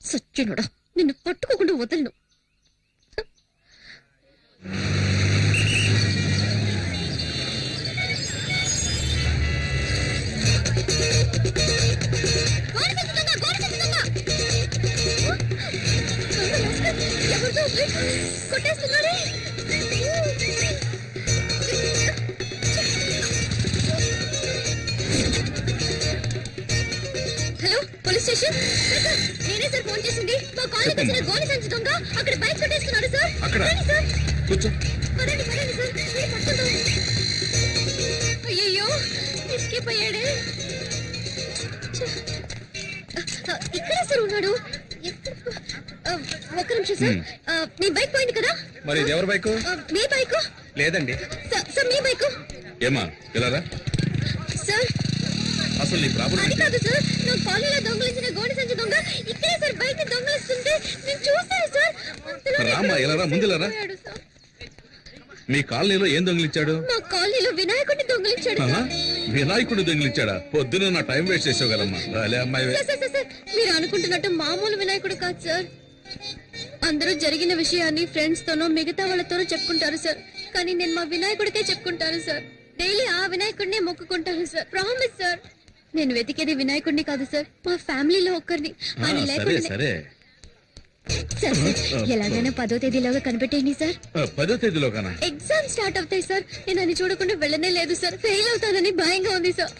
సచ్చినోడా, నిన్ను పట్టుకోకుండా వదలను. కొట్టేస్తున్నాడే. Hello, police station. నేనే సార్ ఫోన్ చేసింది. మా కాలనీకి వచ్చిన గోని సంచి దొంగ అక్కడ బైక్ కొట్టేస్తున్నాడు సార్. సార్ పదండి పదండి సార్, పట్టుకుందాం. అయ్యయ్యో, ఎస్కేప్ అయ్యాడే. ఇక్కడే సార్ ఉన్నాడు. ఒక్క నిమిషం సార్, మీ బైక్ పోయింది కదా? మరి ఎవరి బైకు? మీ బైకు లేదండి సార్. మీ బైకు ఏమా ఇలా సార్. అసలు నీ ప్రాబ్లం అది కాదు సార్, నా కాలనీలో దొంగలించిన గోడి సంచి దొంగ ఇక్కడే సార్ బైక్ దొంగలిస్తుంటే నేను చూస్తాను సార్. రామ్మా ఇలా ముందులరా. మీ కాలనీలో ఏం దొంగిలించాడు? మా కాలనీలో వినాయకుడిని దొంగిలించాడు. వినాయకుడిని దొంగిలించాడా? పొద్దున నా టైం వేస్ట్ చేసేవాళ్ళమ్మా. మీరు అనుకుంటున్నట్టు మామూలు వినాయకుడు కాదు సార్. అందరూ జరిగిన విషయాన్ని ఫ్రెండ్స్ తోనో మిగతా వాళ్ళతోనో చెప్పుకుంటారు సార్, కానీ నేను మా వినాయకుడికే చెప్పుకుంటాను సార్. డైలీ ఆ వినాయకుడినే మొక్కుకుంటాను సార్. Promise sir. నేను వెతికేది వినాయకుడిని కాదు సార్, మా ఫ్యామిలీలో ఒక్కరిని. అని లేకుండా సరే ఎలాగైనా 10వ తేదీలోగా కనిపెట్టేయండి సార్. 10వ తేదీలోగా ఎగ్జామ్ స్టార్ట్ అవుతాయి సార్. నేను అది చూడకుండా వెళ్ళనే లేదు సార్. ఫెయిల్ అవుతానని భయంగా ఉంది సార్.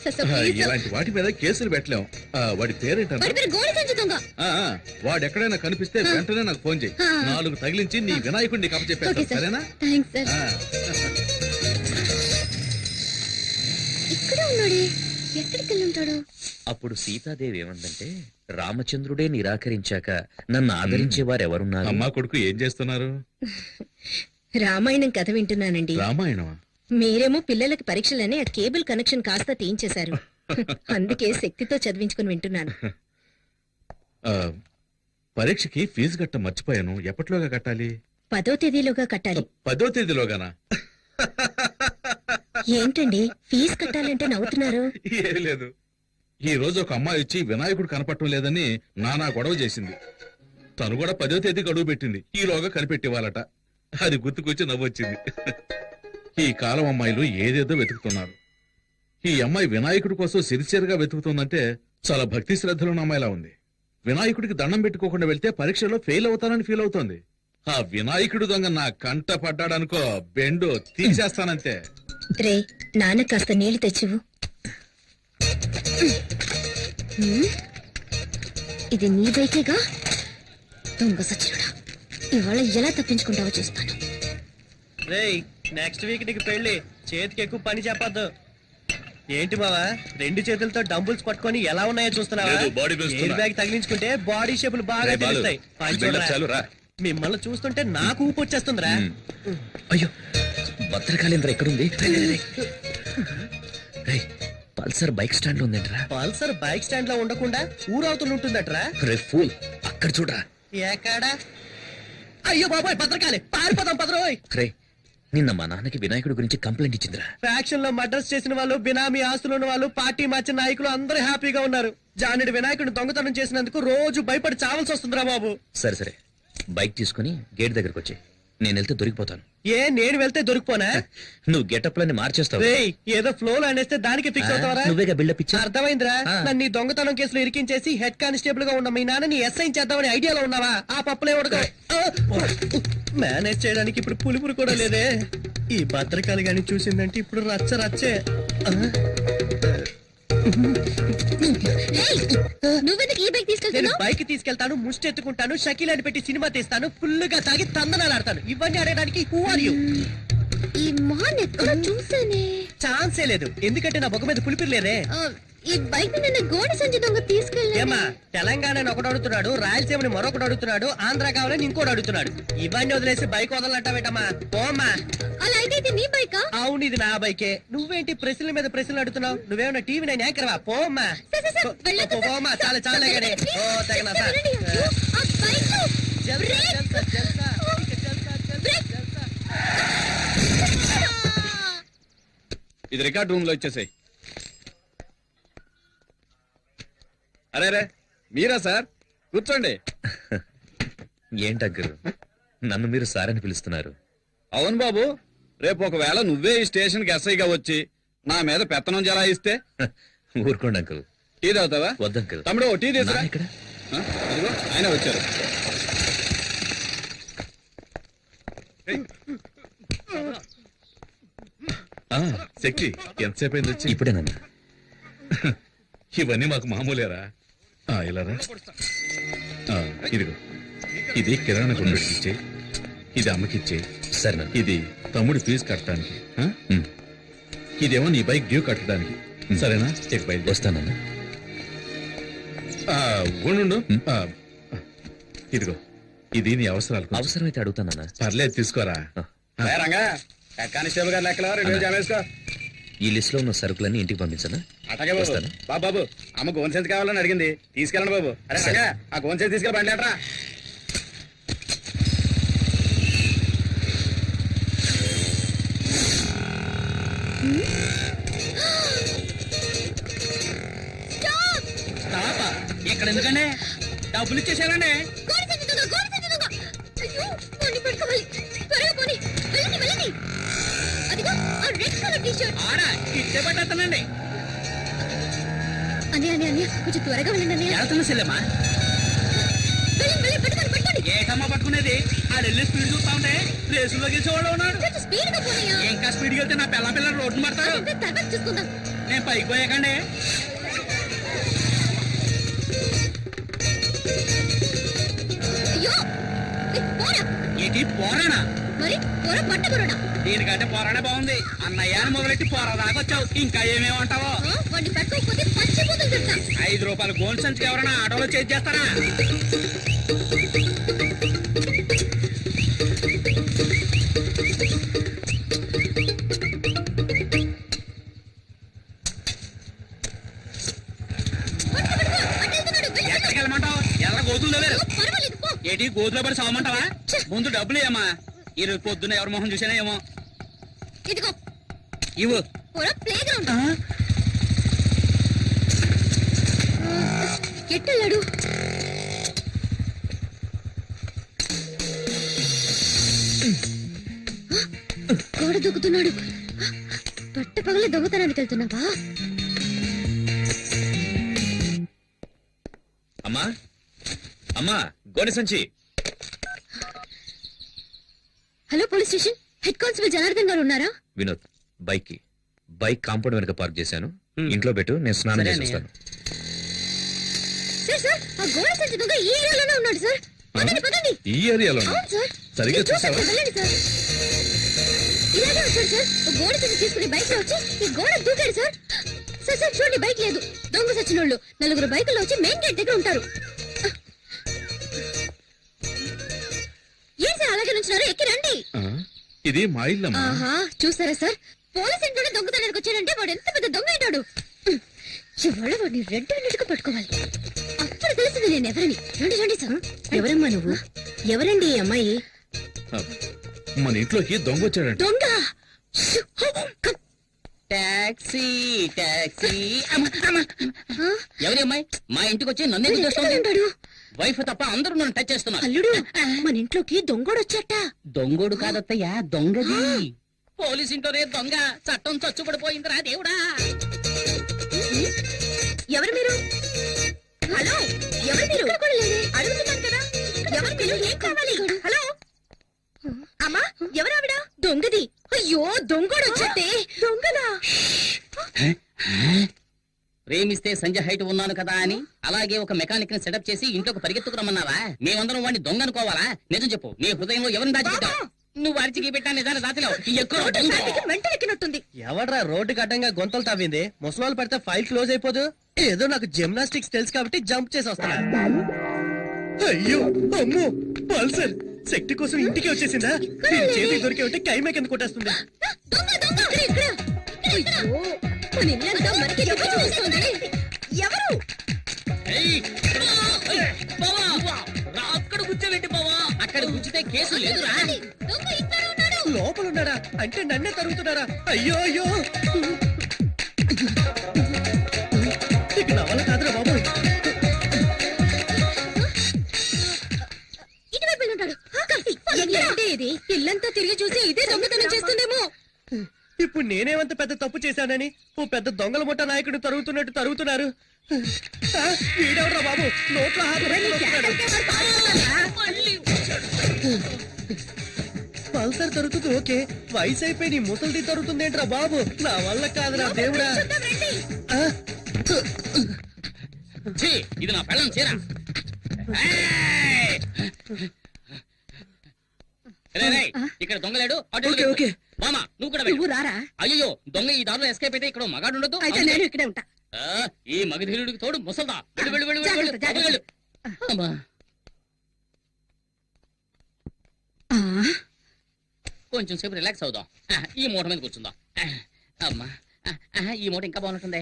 ఇలాంటి వాటి మీద కేసులు పెట్టలేం. వాడి పేరేంట? గోడి సంచి దొంగ. వాడు ఎక్కడైనా కనిపిస్తే వెంటనే నాకు ఫోన్ చేయి. 4 తగిలించి నీ వినాయకుడిని కప్పచెప్పేస్తా. సరేనా? Thanks sir. ఇక్కడ ఉన్నాడే, ఎక్కడికి వెళ్ళి ఉంటాడు? అప్పుడు సీతాదేవి ఏమందంటే, రామచంద్రుడే నిరాకరించాక నన్ను ఆదరించే వారెవరున్నారు? అమ్మా కొడుకు ఏం చేస్తున్నారు? రామాయణం కథ వింటున్నానండి. రామాయణమా? మీరేమో పిల్లలకి పరీక్షలని ఆ కేబుల్ కనెక్షన్ కాస్త తీయించేశారు. అందుకే శక్తితో చదివించుకుని వింటున్నాను. పరీక్షకి ఫీజు కట్ట మర్చిపోయాను. ఎప్పటిలోగా కట్టాలి? 10వ తేదీలోగా కట్టాలి. 10వ తేదీలోగానా? ఏంటండి ఫీజు కట్టాలంటే నవ్వుతున్నారు? ఏం లేదు, ఈ రోజు ఒక అమ్మాయి వచ్చి వినాయకుడు కనపడటం లేదని నానా గొడవ చేసింది. తను కూడా 10వ తేదీ గడువు పెట్టింది. ఈలోగా కనిపెట్టేవాళ్ళట. అది గుర్తుకొచ్చి నవ్వొచ్చింది. ఈ కాలం అమ్మాయిలు ఏదేదో వెతుకుతున్నారు. ఈ అమ్మాయి వినాయకుడి కోసం సిరిసియర్గా వెతుకుతుందంటే చాలా భక్తి శ్రద్ధలున్న అమ్మాయిలా ఉంది. వినాయకుడికి దండం పెట్టుకోకుండా వెళ్తే పరీక్షలో ఫెయిల్ అవుతానని ఫీల్ అవుతోంది. ఆ వినాయకుడు దొంగ నా కంట పడ్డాడనుకో, బెండు తీసేస్తానంతే. రే, నాన్న కాస్త నీళ్లు తెచ్చివు. ఇది నీ బైకేగా? దొంగ సచ్చినోడా, ఇవాళ ఎలా తప్పించుకుంటావో చూస్తాను. రేయ్, నెక్స్ట్ వీక్ నీకు పెళ్లి. చేతికి ఎక్కువ పని చెప్పద్దు. ఏంటి బావా, 2 చేతులతో డంబుల్స్ పట్టుకొని ఎలా ఉన్నాయో చూస్తున్నావా? ఎయిర్ బ్యాగ్ తగిలించుకుంటే బాడీ షేపులు బాగా తెలుస్తాయి. మిమ్మల్ని చూస్తుంటే నాకు ఊపు వచ్చేస్తుందిరా. అయ్యో, భద్రకాళేంద్ర ఎక్కడుంది? పల్సర్ బైక్ స్టాండ్ ఉందేంట్రా? పల్సర్ బైక్ స్టాండ్ లో ఉండకుండా ఊరవుతూ ఉంటుందట్రా. రే ఫూల్, అక్కడ చూడరా. ఎక్కడా? అయ్యో బాబాయ్, భద్రకాళి, పారిపోదాం పదరోయ్. రే, నిన్న మా నాన్నకి వినాయకుడి గురించి కంప్లైంట్ ఇచ్చిందిరా. ఫ్యాక్షన్ లో మర్డర్స్ చేసిన వాళ్ళు, బినామీ ఆస్తులు ఉన్న వాళ్ళు, పార్టీ మార్చిన నాయకులు అందరూ హ్యాపీగా ఉన్నారు. జానుడి వినాయకుడిని దొంగతనం చేసినందుకు రోజు భయపడి చావాల్సి వస్తుందిరా బాబు. సరే సరే, బైక్ తీసుకుని గేట్ దగ్గరకు వచ్చి, నేను వెళ్తే దొరికిపోతాను. నేను వెళ్తే దొరికిపోనా? నువ్వు గెటప్లని మార్చేస్తావు. ఏదో ఫ్లో లో అనేస్తే దానికి ఫిక్స్ అవుతావరా? నువ్వేగా బిల్డప్ ఇచ్చా. అర్థమైందా? నన్ను ఈ దొంగతనం కేసులో ఇరికించేసి హెడ్ కానిస్టేబుల్ గా ఉన్న మీ నాన్నని ఎస్ఐ చేద్దామని ఐడియాలో ఉన్నావా? ఆ పప్పులే ఉడక మేనేజ్ చేయడానికి ఇప్పుడు పులుపురు కూడా లేదే. ఈ భద్రకాళి గాని చూసిందంటే ఇప్పుడు రచ్చ రచ్చే. బైక్ తీసుకెళ్తాను, ముష్టి ఎత్తుకుంటాను, షకీలాని పెట్టి సినిమా తీస్తాను, ఫుల్లుగా తాగి తందనాలు ఆడతాను. ఇవన్నీ ఆడడానికి హూ ఆర్ యు? ఈ మొహాన్ని ఎక్కడ చూసానే? ఛాన్సే లేదు, ఎందుకంటే నా బొగ్గ మీద పులిపిరి లేదే. ఈ బైక్ నిన్న గోడి సంచి దొంగ తీసుకెళ్ళా. తెలంగాణని ఒకడు అడుగుతున్నాడు, రాయలసీమని మరొకడు అడుగుతున్నాడు, ఆంధ్ర కావాలని ఇంకోటి అడుగుతున్నాడు. ఇవన్నీ వదిలేసి బైక్ వదలంటావేటమ్మా? పోమ్మా. అలా అయితే ఇది నీ బైకా? అవును, ఇది నా బైకే. నువ్వేంటి ప్రశ్నల మీద ప్రశ్నలు అడుగుతున్నావు? నువ్వేమన్నా టీవీ నైన్ యాంకర్వా? పోమ్మా పోమ్మా. చాలా చాలా గానే. ఓ తగిన ఇది రికార్డ్ రూమ్ లో ఇచ్చేసాయి. అరే మీరా సార్ కూర్చోండి. ఏంటగ్గురు నన్ను మీరు సార్ అని పిలుస్తున్నారు? అవును బాబు, రేపు ఒకవేళ నువ్వే ఈ స్టేషన్ కి ఎస్ఐగా వచ్చి నా మీద పెత్తనం జలాయిస్తే ఊరుకోండి అంకుల్. టీ తాగుతావా? వద్దంకుల్. తమ్ముడు ఓ టీ తీసురా. నాన్న ఇక్కడ? అదిగో ఆయన వచ్చారు. ఆ, శక్తి ఎంతసేపు అయింది వచ్చి? ఇప్పుడే నాన్న. ఇవన్నీ మాకు మామూలేరా. ఇలారా. ఇదిగో, ఇది కిరాణా కొనుగోలుకి ఇచ్చే, ఇది అమ్మకిచ్చే, సరే నాన్న. ఇది తమ్ముడి ఫీజు కట్టడానికి, ఇదేమో నీ బైక్ డ్యూ కట్టడానికి. సరేనా? చెక్ బైక్ వస్తానన్నా. ఉండు. ఇదిగో, ఇది నీ అవసరాలకు. అవసరమైతే అడుగుతానన్నా. పర్లేదు, తీసుకోరా. ఏ రంగా, హెడ్ కానిస్టేబుల్ గారు లెక్కలో 2 జామేసుకో. ఈ లిస్ట్ లో ఉన్న సరుకులన్నీ ఇంటికి పంపించనా? అటగే బాబు. వస్తాను. బాబు అమ్మ గోన్ సెన్స్ కావాలని అడిగింది, తీసుకెళ్ళండి బాబు. అరే రంగా, ఆ గోన్ సెన్స్ తీసుకెళ్ళి బండి అంటారా. ఇక్కడ ఎందుకండి డబ్బులు ఇచ్చేసారండి. అయ్యో, వాడిని పట్టుకోవాలి. త్వరగా పోనీ. వెళ్ళండి. అదిగో ఆ రెడ్ కలర్ టీ-షర్ట్. ఆడా ఇచ్చే పట్టేస్తానండి. అన్నయ్య కొంచెం త్వరగా వెళ్ళండి అన్నయ్య. వెళ్తున్నా సెల్లమ్మా. వెళ్ళండి, పట్టుకోండి. ఏటమ్మా పట్టుకునేది? ఆడెళ్ళి స్పీడ్ చూస్తా ఉంటే రేసులో గెలిచేవాడు ఉన్నాడు. కొంచెం స్పీడ్ గా పోనయ్యా. ఇంకా స్పీడ్ వెళ్తే నా పిల్లలు రోడ్డు మారుతారు. అదంతా తర్వాత చూసుకుందాం. నేను పైకి పోయాకండి. అయ్యో, పోరా. ఏంటి పోరానా? మరి పోరా పట్టకురాడా. దీనికంటే పోరానే బాగుంది. అన్నయ్యాన్ని మొదలెట్టి పోరా దాకొచ్చావు. ఇంకా ఏమేమంటావో. వాడిని పట్టుకోకపోతే పచ్చిపోతుంది చెప్తా. 5 రూపాయలు గోల్డ్ సంచికి ఎవరైనా ఆటోలో చేసి చేస్తారా? ఎక్కడికి వెళ్ళమంటావు? ఎర్ర గోతులు లేరు. పర్వాలేదు పో. ఏంటి గోతులో పడి సావమంటావా? ముందు డబ్బులు ఏమా? ఈ రోజు పొద్దున్న ఎవరి మొహం చూసానా ఏమో. ఇదిగో ఇవ్వు. పోరా ప్లే గ్రౌండ్. ఎట్టెళ్ళాడు? గోడ దూకుతున్నాడు. పట్ట పగల దొంగతనానికి వెళ్తున్నావా? అమ్మా అమ్మా, గోనె సంచి. Hello police station, head constable Janardhan గారు ఉన్నారా? వినోద్, బైక్ కాంపౌండ్ వెనక పార్క్ చేశాను. ఇంట్లో పెట్టు, నేను స్నానం సరే చేసి అన్నయ్య. వస్తాను. సార్ ఆ గోడ సంచి దొంగ ఈ ఏరియాలోనే ఉన్నాడు సార్. పదండి. ఈ ఏరియాలో అవును సార్. సరిగ్గా మీరు చూసారా? చూసావా? వెళ్ళండి సార్. ఇలాగే వచ్చాడు సార్. ఓ గోడ సంచి తీసుకుని బైక్ లో వచ్చి ఈ గోడ దూకాడు సార్. సార్ చూడండి, బైక్ లేదు. దొంగ సచ్చినోళ్ళు 4 బైకుల్లో వచ్చి మెయిన్ గేట్ దగ్గర ఉంటారు. ఏం సార్ అలాగే నుంచున్నారు? ఎక్కి రండి. ఇది మా ఇల్లమ్మా. ఆహా, చూసారా సార్, పోలీస్ ఇంట్లోనే దొంగతనానికి వచ్చాడంటే వాడు ఎంత పెద్ద దొంగ అయినాడు. ఇవాళ వాడిని రెడ్ హ్యాండెడ్గా పట్టుకోవాలి. అప్పుడు తెలిసింది నేను ఎవరని. రండి సార్. ఎవరమ్మా నువ్వు? ఎవరండి ఈ అమ్మాయి? మన ఇంట్లోకి దొంగ వచ్చాడంట. దొంగ. టాక్సీ ఎవరి అమ్మాయి మా ఇంటికి వచ్చి నన్ను ఎందుకు ఎక్కడ చేస్తుంది? ఉంటాడు? వైఫ్ తప్ప అందరూ నన్ను టచ్ చేస్తున్నారు. అల్లుడు, మన ఇంట్లోకి దొంగోడొచ్చట. దొంగోడు కాదత్తయ్యా, దొంగది. పోలీస్ ఇంట్లోనే దొంగ. చట్టం చచ్చుబడిపోయిందిరా దేవుడా. ఎవరు మీరు? హలో, ఎవరు మీరు? ఇక్కడ కూడా లేదే. అడుగుతున్నాను కదా, ఎవరు మీరు? ఏం కావాలి? హలో అమ్మా, ఎవరావిడ? దొంగది. అయ్యో, దొంగోడొచ్చటే. దొంగలా? ప్రేమిస్తే సంజయ్ హైట్ ఉన్నాను కదా అని అలాగే ఒక మెకానిక్ ని సెటప్ చేసి ఇంట్లోకి పరిగెత్తుకురమ్మన్నావా? మేమందరం వాడిని దొంగ అనుకోవాలా? నిజం చెప్పు, నీ హృదయంలో ఎవరిని దాచిపెట్టావు? నువ్వు అరిచికి పెట్టా నిజాన్ని దాతిలో వెంటనెక్కినట్టుంది. ఎవడ్రా రోడ్డుకి అడ్డంగా గొంతలు తవ్వింది? ముసలాలు పడితే ఫైల్ క్లోజ్ అయిపోదు. ఏదో నాకు జిమ్నాస్టిక్స్ తెలుసు కాబట్టి జంప్ చేసి వస్తున్నా. అయ్యో అమ్మో, పల్సర్ శక్తి కోసం ఇంటికి వచ్చేసిందా? చేతికి దొరికే ఉంటే కైమే కింద కొట్టేస్తుంది. ఇక్కడ. అయ్యో, మన ఇల్లంతా మనకి దొంగ చూస్తుంది. ఎవరు? అక్కడ కూర్చోబెట్టి బావా. అక్కడ కూర్చుతే కేసు లేదురా. దొంగ ఇక్కడ ఉన్నాడు. లోపల ఉన్నాడా? అంటే నన్నే తరుగుతున్నారా? అయ్యో అయ్యో, ఇక నా వల్ల కాదురా బాబు. నేనేమంత పెద్ద తప్పు చేశానని ఓ పెద్ద దొంగల ముఠా నాయకుడు తరుగుతున్నట్టు తరుగుతున్నారు. ఆ, వీడెవడ్రా బాబు నోట్లో హాజరు పల్సర్ తరుగుతుంది ఓకే, వయసు అయిపోయి నీ ముసలిది తరుగుతుందేంట్రా బాబు, నా వల్ల కాదురా దేవుడా. ఆ, ఇది నా పెళ్ళం చీర. ఇక్కడ దొంగలేడు. ఓకే ఓకే మామా నువ్వు కూడా నువ్వు రారా. అయ్యో దొంగ ఈ దారిలో ఎస్కేప్ అయితే ఇక్కడ మగాడు ఉండదు. అయితే నేను ఇక్కడే ఉంటా. ఈ మగధీరుడికి తోడు ముసల్దా. వెళ్ళు, వెళ్ళు, వెళ్ళు, వెళ్ళు, జాగ్రత్త, వెళ్ళు, వెళ్ళు. అమ్మా. కొంచెం సేపు రిలాక్స్ అవుదాం. ఈ మూట మీద కూర్చుందాం. అమ్మా ఈ మూట ఇంకా బాగుంటుంది.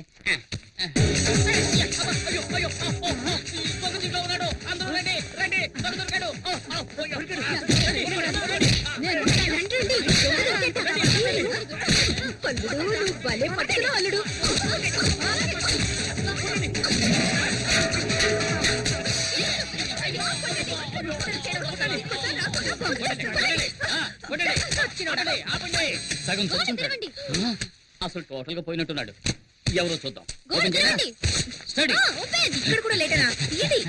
అయ్యో, అయ్యో, ఈ దొంగ దీంట్లో ఉన్నాడు. అందరూ రండి, రండి, దొంగ దొరికాడు. అల్లుడు నువ్వు భలే పట్టుకున్నావు అల్లుడు. సగం చచ్చుంటాడు. అసలు టోటల్ గా పోయినట్టున్నాడు. ఎవరో చూద్దాం. ఓపెన్ చేయరా? స్టడీ. ఇక్కడ కూడా లేటనా ఇది.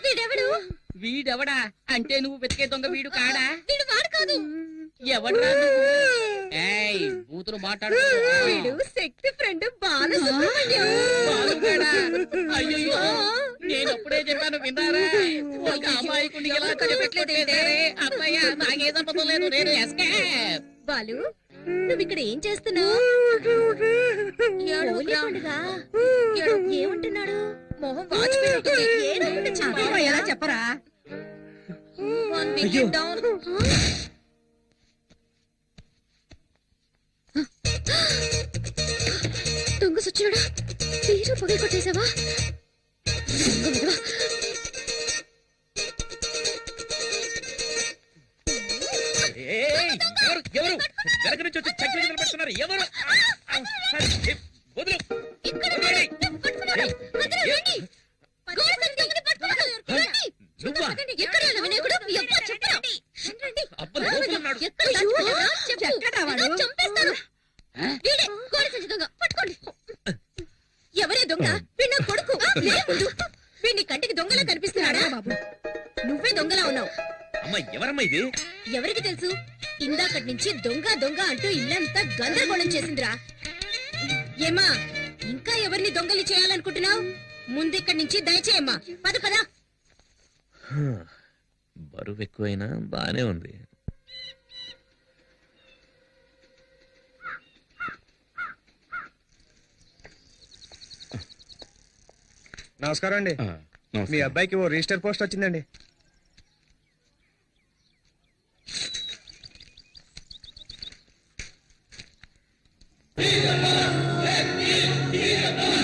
వీడెవడు? వీడెవడా అంటే నువ్వు వెతికే దొంగ వీడు కాడా? వీడు వాడు కాదు. ఎవడ్రా నువ్వు? ఏయ్ బూతులు మాట్లాడు. వీడు శక్తి ఫ్రెండ్ బాలసుబ్రహ్మణ్యం. బాలుగాడా? అయ్యయ్యో నేను అప్పుడే చెప్పాను విన్నారా? ఒక అమ్మాయికుని ఎలా కనిపెట్టలేదే. అమ్మయ్య నాకే సంబంధం లేదు. నేను ఎస్కేప్. బాలు నువ్వు ఇక్కడ ఏం చేస్తున్నావు? ఏమంటున్నాడు? మొహం వాచిపోయి ఎలా చెప్పరా? అయ్యో. దొంగ సచ్చినాడా? తీరు పగలు కొట్టేశావా? ఏయ్, ఎవరు ఎవరు వెనక నుంచి వచ్చి చెట్లు నిలబెడుతున్నారు? ఎవరు? వదులు. వదిలేయ్. నువ్వా? అబ్బా, లోపల ఉన్నాడు. ఎవరే దొంగ? వీడి కొడుకు. వీడిని కంటికి దొంగలా కనిపిస్తున్నాడా? బాబు నువ్వే దొంగలా ఉన్నావు. అమ్మ ఎవరమ్మా ఇది? ఎవరికి తెలుసు? ఇందాకటి నుంచి దొంగ దొంగ అంటూ ఇల్లంతా గందరగోళం చేసిందిరా. ఏమా ఇంకా ఎవరిని దొంగలు చేయాలనుకుంటున్నావు? ముందిక్కడి నుంచి దయచేయమ్మా. పద పద. బరువు ఎక్కువైనా బానే ఉంది. నమస్కారం అండి. మీ అబ్బాయికి ఓ రిజిస్టర్ పోస్ట్ వచ్చిందండి.